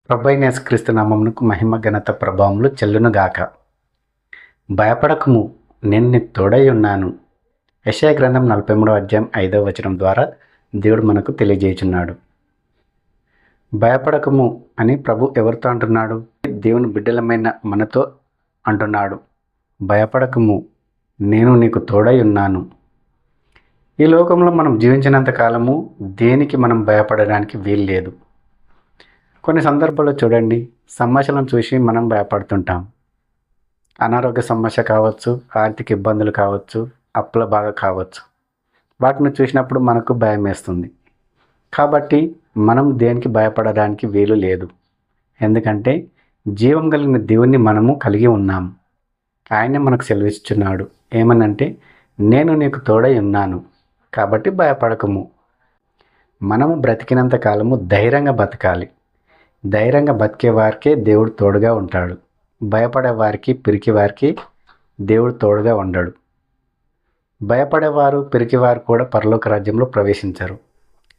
ప్రభువైన యేసుక్రీస్తు నామమునకు మహిమ ఘనత ప్రభావములు చెల్లునుగాక. భయపడకము, నేను నీకు తోడై ఉన్నాను. యెషయా గ్రంథం 43వ అధ్యాయం 5వ వచనం ద్వారా దేవుడు మనకు తెలియజేయుచున్నాడు. భయపడకము అని ప్రభు ఎవరితో అంటున్నాడు? దేవుని బిడ్డలమైన మనతో అంటున్నాడు. భయపడకము, నేను నీకు తోడై ఉన్నాను. ఈ లోకంలో మనం జీవించినంత కాలము దేనికి మనం భయపడడానికి వీలు లేదు. కొన్ని సందర్భాల్లో చూడండి, సమస్యలను చూసి మనం భయపడుతుంటాం. అనారోగ్య సమస్య కావచ్చు, ఆర్థిక ఇబ్బందులు కావచ్చు, అప్పుల బాధ కావచ్చు. వాటిని చూసినప్పుడు మనకు భయం వేస్తుంది. కాబట్టి మనం దేనికి భయపడడానికి వీలు లేదు. ఎందుకంటే జీవం కలిగిన దేవుణ్ణి మనము కలిగి ఉన్నాము. ఆయనే మనకు సెలవిస్తున్నాడు. ఏమనంటే, నేను నీకు తోడై ఉన్నాను కాబట్టి భయపడకము. మనము బ్రతికినంత కాలము ధైర్యంగా బతకాలి. ధైర్యంగా బతికే వారికే దేవుడు తోడుగా ఉంటాడు. భయపడే వారికి, పిరికి వారికి దేవుడు తోడుగా ఉండడు. భయపడేవారు, పిరికివారు కూడా పరలోక రాజ్యంలో ప్రవేశించరు.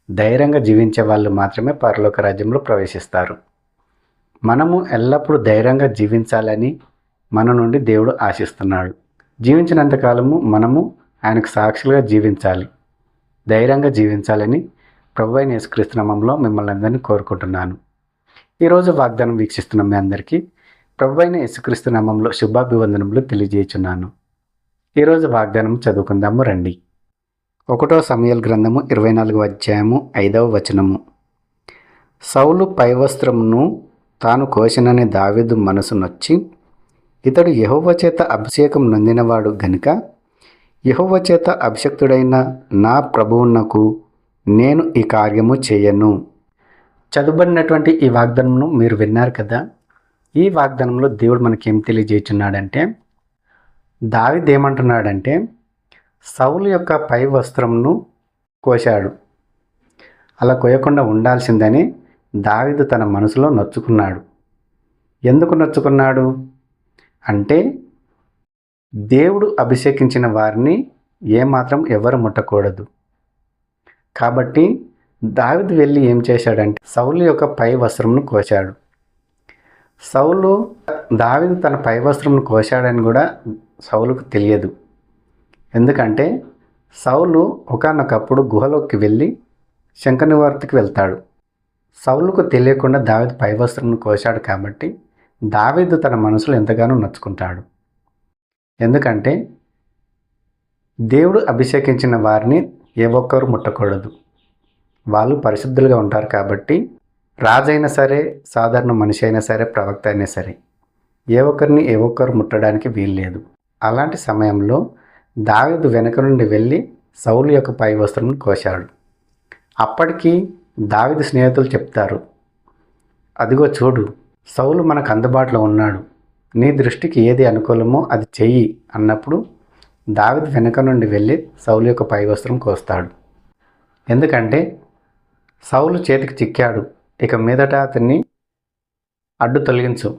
ధైర్యంగా జీవించే వాళ్ళు మాత్రమే పరలోక రాజ్యంలో ప్రవేశిస్తారు. మనము ఎల్లప్పుడూ ధైర్యంగా జీవించాలని మన నుండి దేవుడు ఆశిస్తున్నాడు. జీవించినంతకాలము మనము ఆయనకు సాక్షులుగా జీవించాలి, ధైర్యంగా జీవించాలని ప్రభువైన యేసుక్రీస్తు నామములో మిమ్మల్ని అందరినీ కోరుకుంటున్నాను. ఈరోజు వాగ్దానం వీక్షిస్తున్న మీ అందరికీ ప్రభువైన యేసుక్రీస్తు నామములో శుభాభివందనములు తెలియజేయుచున్నాను. ఈరోజు వాగ్దానం చదువుకుందాము రండి. 1 సమూయేలు గ్రంథము 24వ అధ్యాయము 5వ వచనము. సౌలు పైవస్త్రమును తాను కోసినని దావీదు మనసు నొచ్చి, ఇతడు యెహోవా చేత అభిషేకం నొందినవాడు గనుక యెహోవా చేత అభిషక్తుడైన నా ప్రభువునకు నేను ఈ కార్యము చేయను. చదువుబడినటువంటి ఈ వాగ్దానమును మీరు విన్నారు కదా. ఈ వాగ్దానంలో దేవుడు మనకేం తెలియజేస్తున్నాడంటే, దావీదు ఏమంటున్నాడంటే, సౌలు యొక్క పై వస్త్రంను కోశాడు. అలా కోయకుండా ఉండాల్సిందని దావీదు తన మనసులో నొచ్చుకున్నాడు. ఎందుకు నొచ్చుకున్నాడు అంటే, దేవుడు అభిషేకించిన వారిని ఏమాత్రం ఎవరు ముట్టకూడదు. కాబట్టి దావీదు వెళ్ళి ఏం చేశాడంటే, సౌలు యొక్క పై వస్త్రంను కోశాడు. సౌలు దావీదు తన పై వస్త్రంను కోశాడని కూడా సౌలుకు తెలియదు. ఎందుకంటే సౌలు ఒకానొకప్పుడు గుహలోకి వెళ్ళి శంఖ నివార్తికి వెళ్తాడు. సౌలుకు తెలియకుండా దావీదు పై వస్త్రంను కోశాడు. కాబట్టి దావీదు తన మనసులో ఎంతగానో నచ్చుకుంటాడు. ఎందుకంటే దేవుడు అభిషేకించిన వారిని ఏ ఒక్కరు ముట్టకూడదు. వాళ్ళు పరిశుద్ధులుగా ఉంటారు. కాబట్టి రాజైనా సరే, సాధారణ మనిషి అయినా సరే, ప్రవక్త అయినా సరే, ఏ ఒక్కరు ముట్టడానికి వీల్లేదు. అలాంటి సమయంలో దావీదు వెనక నుండి వెళ్ళి సౌలు యొక్క పై వస్త్రంను కోశాడు. అప్పటికి దావీదు స్నేహితులు చెప్తారు, అదిగో చూడు, సౌలు మనకు అందుబాటులో ఉన్నాడు, నీ దృష్టికి ఏది అనుకూలమో అది చెయ్యి అన్నప్పుడు దావీదు వెనక నుండి వెళ్ళి సౌలు యొక్క పై వస్త్రం కోస్తాడు. ఎందుకంటే సౌలు చేతికి చిక్కాడు, ఇక మీదట అతన్ని అడ్డు తొలగించు,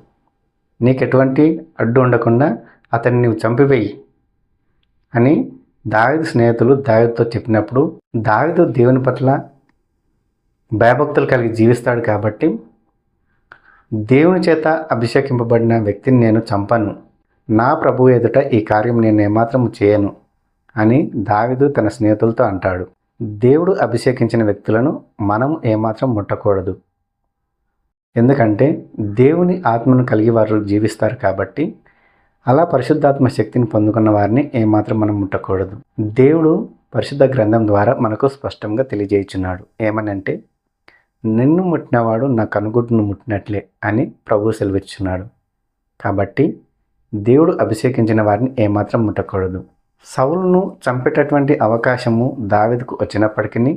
నీకెటువంటి అడ్డు ఉండకుండా అతన్ని నీవు చంపివేయి అని దావీదు స్నేహితులు దావీదుతో చెప్పినప్పుడు, దావీదు దేవుని పట్ల భయభక్తులు కలిగి జీవిస్తాడు. కాబట్టి దేవుని చేత అభిషేకింపబడిన వ్యక్తిని నేను చంపను, నా ప్రభువు ఎదుట ఈ కార్యం నేను ఏమాత్రము చేయను అని దావీదు తన స్నేహితులతో అంటాడు. దేవుడు అభిషేకించిన వ్యక్తులను మనం ఏమాత్రం ముట్టకూడదు. ఎందుకంటే దేవుని ఆత్మను కలిగి వారు జీవిస్తారు. కాబట్టి అలా పరిశుద్ధాత్మ శక్తిని పొందుకున్న వారిని ఏమాత్రం మనం ముట్టకూడదు. దేవుడు పరిశుద్ధ గ్రంథం ద్వారా మనకు స్పష్టంగా తెలియజేయుచున్నాడు. ఏమనంటే, నిన్ను ముట్టినవాడు నా కనుగుడ్డును ముట్టినట్లే అని ప్రభువు సెలవిచ్చున్నాడు. కాబట్టి దేవుడు అభిషేకించిన వారిని ఏమాత్రం ముట్టకూడదు. సౌలును చంపేటటువంటి అవకాశము దావీదుకు వచ్చినప్పటికీ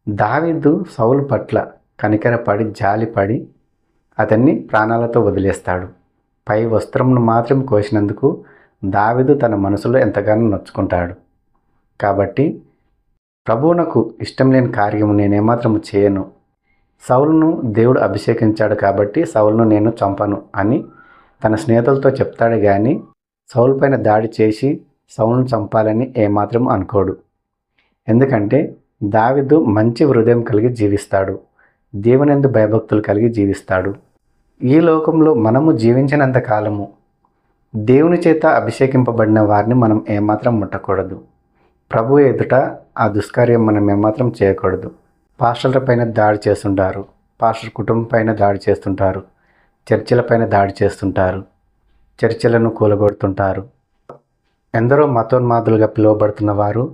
దావీదు సౌలు పట్ల కనికరపడి, జాలిపడి అతన్ని ప్రాణాలతో వదిలేస్తాడు. పై వస్త్రంను మాత్రం కోసినందుకు దావీదు తన మనసులో ఎంతగానో నొచ్చుకుంటాడు. కాబట్టి ప్రభువునకు ఇష్టం లేని కార్యము నేనేమాత్రము చేయను, సౌలును దేవుడు అభిషేకించాడు కాబట్టి సౌలును నేను చంపను అని తన స్నేహితులతో చెప్తాడు. కానీ సౌలు పైన దాడి చేసి సౌలును చంపాలని ఏమాత్రం అనుకోడు. ఎందుకంటే దావీదు మంచి హృదయం కలిగి జీవిస్తాడు. దేవునియందు భయభక్తులు కలిగి జీవిస్తాడు. ఈ లోకంలో మనము జీవించినంత కాలము దేవుని చేత అభిషేకింపబడిన వారిని మనం ఏమాత్రం ముట్టకూడదు. ప్రభు ఎదుట ఆ దుష్కార్యం మనం ఏమాత్రం చేయకూడదు. పాస్టర్ల పైన దాడి చేస్తుంటారు, పాస్టర్ కుటుంబం పైన దాడి చేస్తుంటారు, చర్చిల పైన దాడి చేస్తుంటారు, చర్చిలను కూలగొడుతుంటారు. ఎందరో మతోన్మాదులుగా పిలువబడుతున్న వారు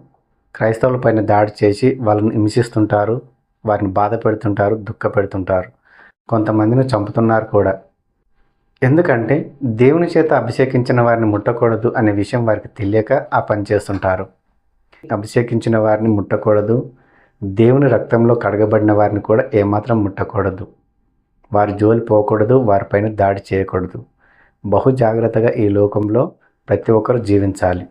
క్రైస్తవుల పైన దాడి చేసి వాళ్ళని హింసిస్తుంటారు, వారిని బాధ పెడుతుంటారు, దుఃఖ పెడుతుంటారు, కొంతమందిని చంపుతున్నారు కూడా. ఎందుకంటే దేవుని చేత అభిషేకించిన వారిని ముట్టకూడదు అనే విషయం వారికి తెలియక ఆ పని చేస్తుంటారు. అభిషేకించిన వారిని ముట్టకూడదు, దేవుని రక్తంలో కడగబడిన వారిని కూడా ఏమాత్రం ముట్టకూడదు, వారి జోలి పోకూడదు, వారిపైన దాడి చేయకూడదు. బహు జాగ్రత్తగా ఈ లోకంలో ప్రతి ఒక్కరు జీవించాలి.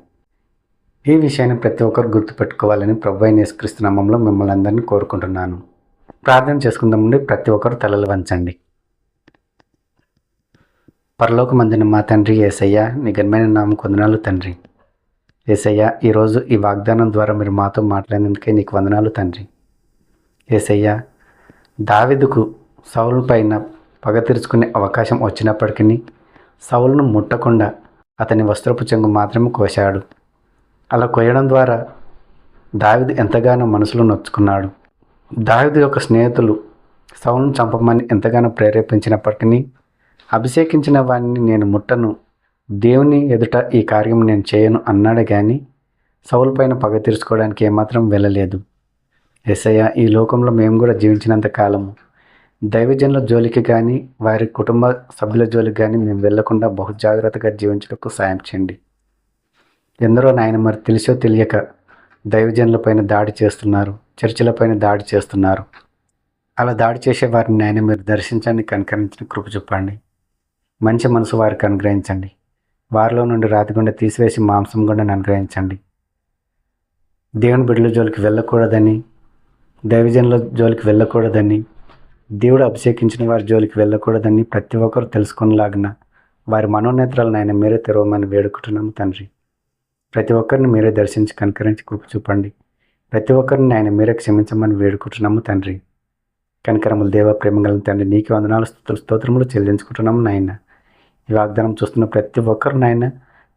ఈ విషయాన్ని ప్రతి ఒక్కరు గుర్తుపెట్టుకోవాలని ప్రభువైన యేసుక్రీస్తు నామములో మిమ్మల్ని అందరినీ కోరుకుంటున్నాను. ప్రార్థన చేసుకుందామండి. ప్రతి ఒక్కరు తలలు వంచండి. పరలోకమందున మా తండ్రి యేసయ్య, నీ ఘనమైన నామముకు వందనాలు తండ్రి. యేసయ్య, ఈరోజు ఈ వాగ్దానం ద్వారా మీరు మాతో మాట్లాడినందుకే నీకు వందనాలు తండ్రి. యేసయ్య, దావీదుకు సౌలు పైన పగ తీర్చుకునే అవకాశం వచ్చినప్పటికీ సౌలును ముట్టకుండా అతని వస్త్రపు చెంగు మాత్రమే కోశాడు. అలా కోయడం ద్వారా దావీదు ఎంతగానో మనసులో నొచ్చుకున్నాడు. దావీదు యొక్క స్నేహితులు సౌలును చంపమని ఎంతగానో ప్రేరేపించినప్పటికీ అభిషేకించిన వాడిని నేను ముట్టను, దేవుని ఎదుట ఈ కార్యం నేను చేయను అన్నాడు. కానీ సౌలు పైన పగ తీర్చుకోవడానికి ఏమాత్రం వెళ్ళలేదు. యేసయ్య, ఈ లోకంలో మేము కూడా జీవించినంత కాలము దైవజనుల జోలికి కానీ వారి కుటుంబ సభ్యుల జోలికి కానీ మేము వెళ్లకుండా బహు జాగ్రత్తగా జీవించడానికి సాయం చేయండి. ఎందరో నాయన మరి తెలిసో తెలియక దైవజనుల పైన దాడి చేస్తున్నారు, చర్చిల పైన దాడి చేస్తున్నారు. అలా దాడి చేసే వారిని నాయన మీరు దర్శించండి, కనికరించిన కృప చూపండి. మంచి మనసు వారికి అనుగ్రహించండి. వారిలో నుండి రాతిగుండ తీసివేసి మాంసం గుండెని అనుగ్రహించండి. దేవుని బిడ్డల జోలికి వెళ్ళకూడదని, దైవజనుల జోలికి వెళ్ళకూడదని, దేవుడు అభిషేకించిన వారి జోలికి వెళ్ళకూడదని ప్రతి ఒక్కరు తెలుసుకునేలాగిన వారి మనోనేత్రాలను ఆయన మీరే తెరవమని వేడుకుంటున్నాము తండ్రి. ప్రతి ఒక్కరిని మీరే దర్శించి కనికరించి కృప చూపండి. ప్రతి ఒక్కరిని ఆయన మీరే క్షమించమని వేడుకుంటున్నాము తండ్రి. కనికరములు దేవ, ప్రేమగల తండ్రి, నీకు వందనాలు స్తోత్రములు చెల్లించుకుంటున్నాము నాయన. ఈ వాగ్దానం చూస్తున్న ప్రతి ఒక్కరు నాయన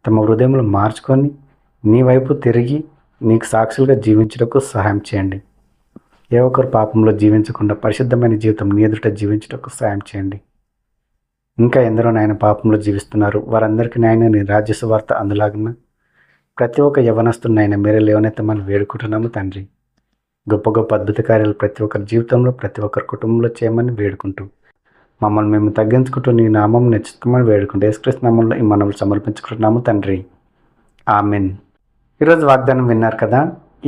తమ హృదయములు మార్చుకొని నీ వైపు తిరిగి నీకు సాక్షులుగా జీవించడానికి సహాయం చేయండి. ఏ ఒక్కరు పాపంలో జీవించకుండా పరిశుద్ధమైన జీవితం నీ ఎదుట జీవించడానికి సహాయం చేయండి. ఇంకా ఎందరో నాయన పాపంలో జీవిస్తున్నారు, వారందరికీ నాయన నీ రాజ్య సువార్త అందులాగిన ప్రతి ఒక్క యవనస్తుని నాయన మీరే లేవనెత్తమని వేడుకుంటున్నాము తండ్రి. గొప్ప గొప్ప అద్భుత కార్యాలు ప్రతి ఒక్కరి జీవితంలో ప్రతి ఒక్కరి కుటుంబంలో చేయమని వేడుకుంటూ మమ్మల్ని మేము తగ్గించుకుంటూ నీ నామం నెచ్చుకోమని వేడుకుంటూ యేసుక్రీస్తు నామంలో ఈ మనవులు సమర్పించుకుంటున్నాము తండ్రి. ఆమెన్. ఈరోజు వాగ్దానం విన్నారు కదా.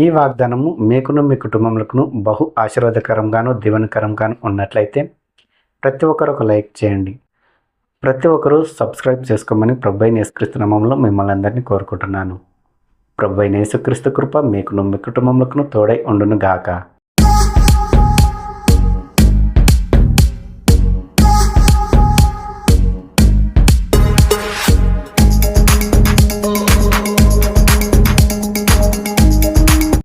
ఈ వాగ్దానము మీకును మీ కుటుంబములకును బహు ఆశీర్వాదకరంగాను దీవెనకరంగాను ఉన్నట్లయితే ప్రతి ఒక్కరు ఒక లైక్ చేయండి. ప్రతి ఒక్కరూ సబ్స్క్రైబ్ చేసుకోమని ప్రభువైన యేసుక్రీస్తు నామములో మిమ్మల్ని అందరినీ కోరుకుంటున్నాను. ప్రభువైన యేసుక్రీస్తు కృప మీకును మీ కుటుంబములకును తోడై ఉండును గాక.